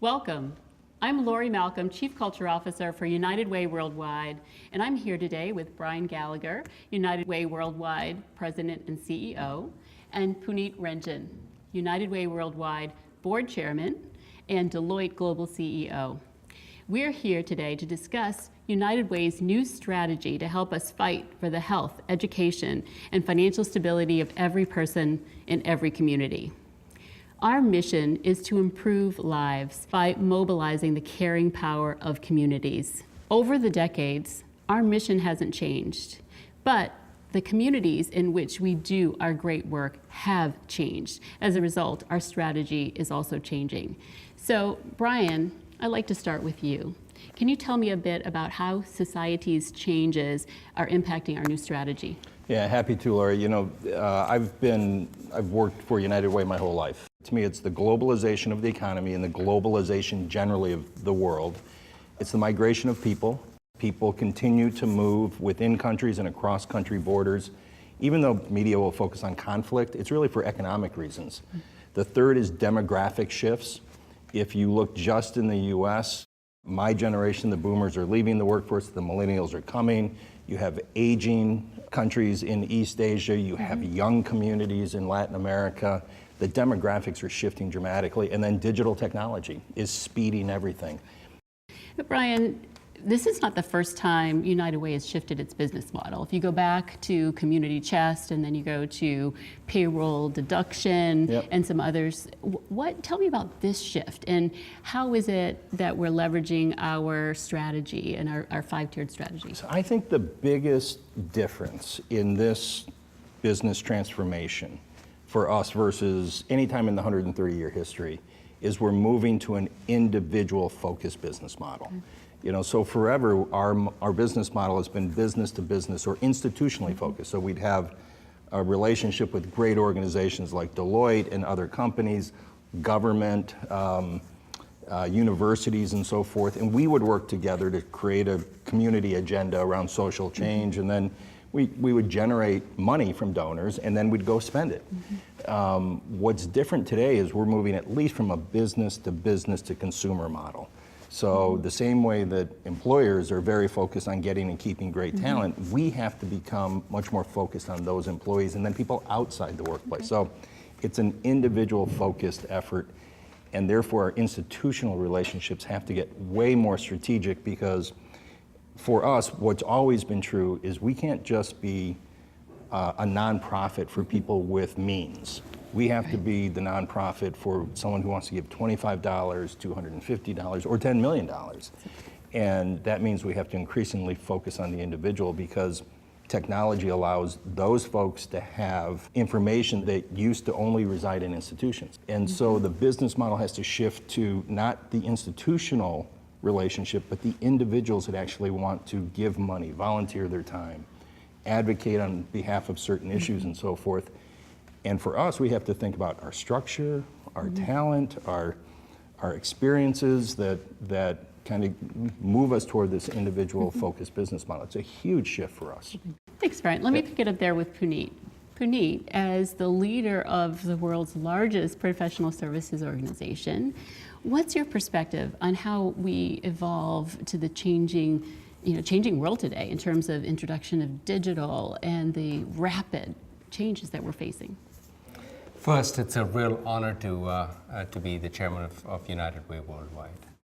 Welcome. I'm Lori Malcolm, Chief Culture Officer for United Way Worldwide, and I'm here today with Brian Gallagher, United Way Worldwide President and CEO, and Puneet Renjan, United Way Worldwide Board Chairman and Deloitte Global CEO. We're here today to discuss United Way's new strategy to help us fight for the health, education, and financial stability of every person in every community. Our mission is to improve lives by mobilizing the caring power of communities. Over the decades, our mission hasn't changed, but the communities in which we do our great work have changed. As a result, our strategy is also changing. So, Brian, I'd like to start with you. Can you tell me a bit about how society's changes are impacting our new strategy? Yeah, happy to, Lori. You know, I've worked for United Way my whole life. To me, it's the globalization of the economy and the globalization generally of the world. It's the migration of people. People continue to move within countries and across country borders. Even though media will focus on conflict, it's really for economic reasons. The third is demographic shifts. If you look just in the US, my generation, the boomers, are leaving the workforce, the millennials are coming. You have aging countries in East Asia, you have young communities in Latin America. The demographics are shifting dramatically, and then digital technology is speeding everything. But Brian, this is not the first time United Way has shifted its business model. If you go back to Community Chest, and then you go to payroll deduction, and some others, tell me about this shift, and how is it that we're leveraging our strategy and our five-tiered strategy? So I think the biggest difference in this business transformation for us versus any time in the 130-year history is we're moving to an individual focused business model. You know, so forever our business model has been business to business or institutionally focused. So we'd have a relationship with great organizations like Deloitte and other companies, government, universities and so forth, and we would work together to create a community agenda around social change, and then we would generate money from donors, and then we'd go spend it. What's different today is we're moving at least from a business to consumer model. So the same way that employers are very focused on getting and keeping great talent, we have to become much more focused on those employees and then people outside the workplace. So it's an individual focused effort, and therefore our institutional relationships have to get way more strategic, because for us, what's always been true is we can't just be a nonprofit for people with means. We have to be the nonprofit for someone who wants to give $25, $250, or $10 million. And that means we have to increasingly focus on the individual, because technology allows those folks to have information that used to only reside in institutions. And so the business model has to shift to not the institutional relationship, but the individuals that actually want to give money, volunteer their time, advocate on behalf of certain issues and so forth. And for us, we have to think about our structure, our talent, our experiences that kind of move us toward this individual focused business model. It's a huge shift for us. Thanks, Brian. Let me pick it up there with Puneet. Puneet, as the leader of the world's largest professional services organization, what's your perspective on how we evolve to the changing world today in terms of introduction of digital and the rapid changes that we're facing? First, it's a real honor to be the chairman of United Way Worldwide.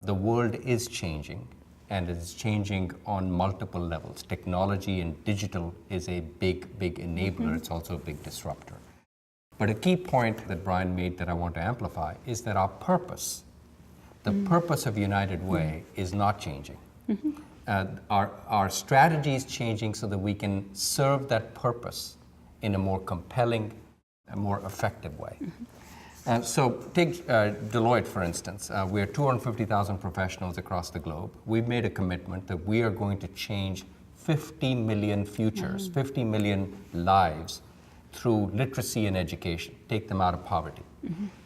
The world is changing, and it's changing on multiple levels. Technology and digital is a big enabler. It's also a big disruptor. But a key point that Brian made that I want to amplify is that our purpose, the purpose of United Way, is not changing. Our strategy is changing so that we can serve that purpose in a more compelling, a more effective way. So take Deloitte, for instance. We are 250,000 professionals across the globe. We've made a commitment that we are going to change 50 million futures, 50 million lives through literacy and education, take them out of poverty.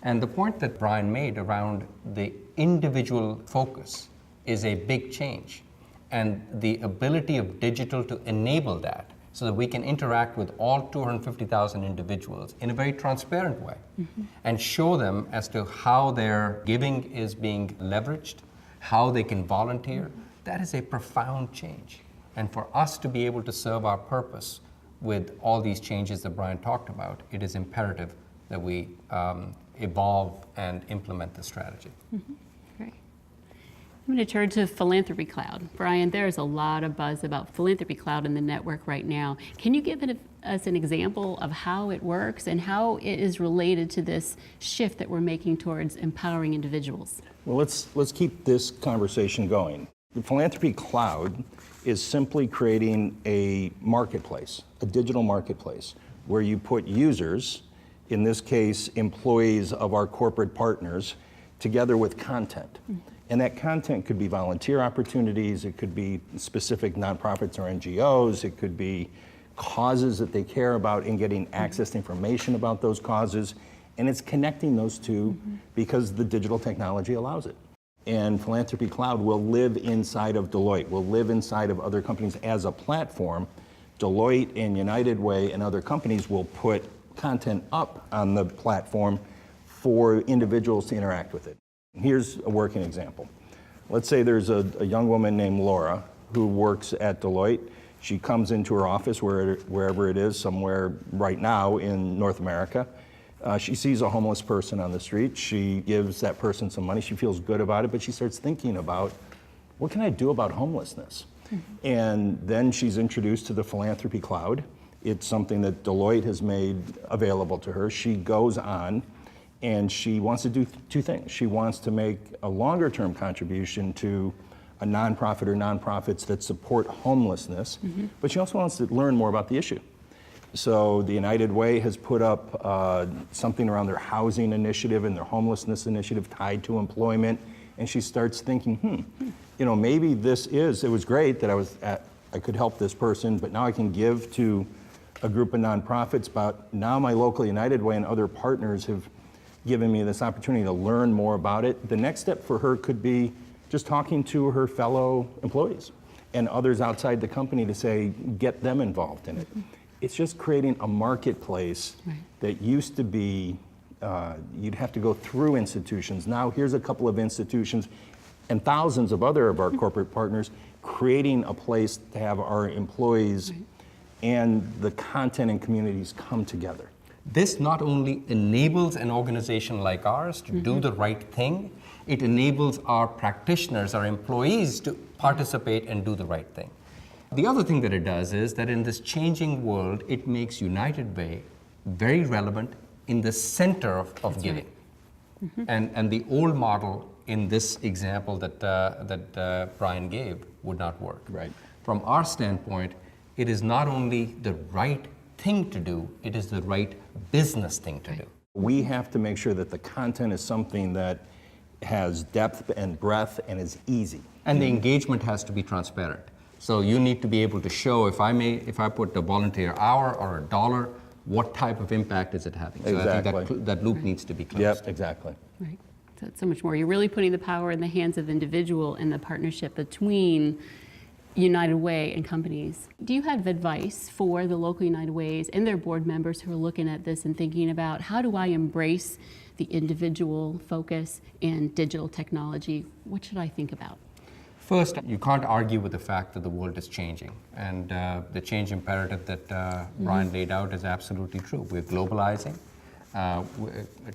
And the point that Brian made around the individual focus is a big change. And the ability of digital to enable that so that we can interact with all 250,000 individuals in a very transparent way and show them as to how their giving is being leveraged, how they can volunteer. That is a profound change. And for us to be able to serve our purpose with all these changes that Brian talked about, it is imperative that we evolve and implement the strategy. Great. I'm going to turn to Philanthropy Cloud. Brian, there's a lot of buzz about Philanthropy Cloud in the network right now. Can you give us an example of how it works and how it is related to this shift that we're making towards empowering individuals? Well, let's keep this conversation going. The Philanthropy Cloud is simply creating a marketplace, a digital marketplace, where you put users, in this case, employees of our corporate partners, together with content. And that content could be volunteer opportunities, it could be specific nonprofits or NGOs, it could be causes that they care about and getting access to information about those causes. And it's connecting those two because the digital technology allows it. And Philanthropy Cloud will live inside of Deloitte, will live inside of other companies as a platform. Deloitte and United Way and other companies will put content up on the platform for individuals to interact with it. Here's a working example. Let's say there's a young woman named Laura who works at Deloitte. She comes into her office, wherever it is, somewhere right now in North America. She sees a homeless person on the street. She gives that person some money. She feels good about it, but she starts thinking about, what can I do about homelessness? And then she's introduced to the Philanthropy Cloud. It's something that Deloitte has made available to her. She goes on and she wants to do two things. She wants to make a longer term contribution to a nonprofit or nonprofits that support homelessness, but she also wants to learn more about the issue. So the United Way has put up something around their housing initiative and their homelessness initiative tied to employment, and she starts thinking, you know, maybe it was great that I could help this person, but now I can give to a group of nonprofits, but now my local United Way and other partners have given me this opportunity to learn more about it. The next step for her could be just talking to her fellow employees and others outside the company to say, get them involved in it. It's just creating a marketplace that used to be, you'd have to go through institutions. Now here's a couple of institutions and thousands of other of our corporate partners creating a place to have our employees and the content and communities come together. This not only enables an organization like ours to do the right thing, it enables our practitioners, our employees to participate and do the right thing. The other thing that it does is that in this changing world, it makes United Way very relevant in the center of giving. And the old model in this example that Brian gave would not work. Right. From our standpoint, it is not only the right thing to do, it is the right business thing to do. We have to make sure that the content is something that has depth and breadth and is easy. And the engagement has to be transparent. So you need to be able to show, if I put a volunteer hour or $1, what type of impact is it having? So Exactly. I think that loop needs to be closed. Yep, exactly. Right. So it's so much more. You're really putting the power in the hands of the individual and the partnership between United Way and companies. Do you have advice for the local United Ways and their board members who are looking at this and thinking about, how do I embrace the individual focus and digital technology? What should I think about? First, you can't argue with the fact that the world is changing, and the change imperative that Brian laid out is absolutely true. We're globalizing.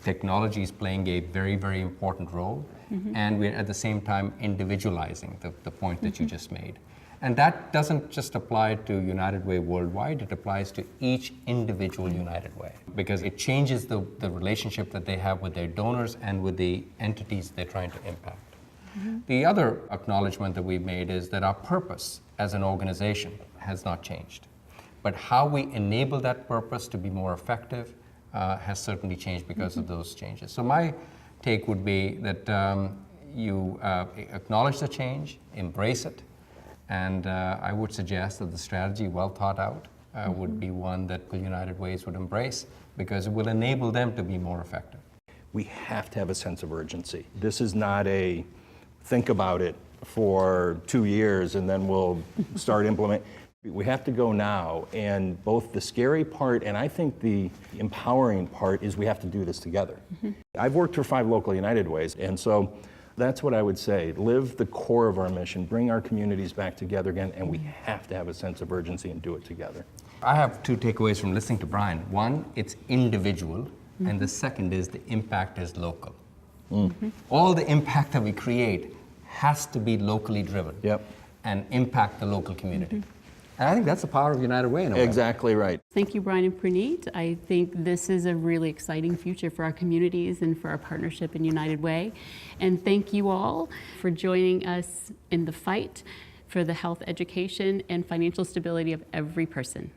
Technology is playing a very, very important role, and we're at the same time individualizing, the point that you just made. And that doesn't just apply to United Way worldwide, it applies to each individual United Way, because it changes the relationship that they have with their donors and with the entities they're trying to impact. The other acknowledgement that we've made is that our purpose as an organization has not changed. But how we enable that purpose to be more effective has certainly changed because of those changes. So my take would be that you acknowledge the change, embrace it, and I would suggest that the strategy, well thought out, would be one that the United Ways would embrace, because it will enable them to be more effective. We have to have a sense of urgency. This is not a think about it for 2 years and then we'll start implementing. We have to go now, and both the scary part and I think the empowering part is we have to do this together. I've worked for 5 local United Ways, and so that's what I would say. Live the core of our mission, bring our communities back together again, and we have to have a sense of urgency and do it together. I have 2 takeaways from listening to Brian. One, it's individual, and the second is the impact is local. All the impact that we create has to be locally driven and impact the local community. And I think that's the power of United Way in a way. Exactly right. Thank you, Brian and Puneet. I think this is a really exciting future for our communities and for our partnership in United Way. And thank you all for joining us in the fight for the health, education, and financial stability of every person.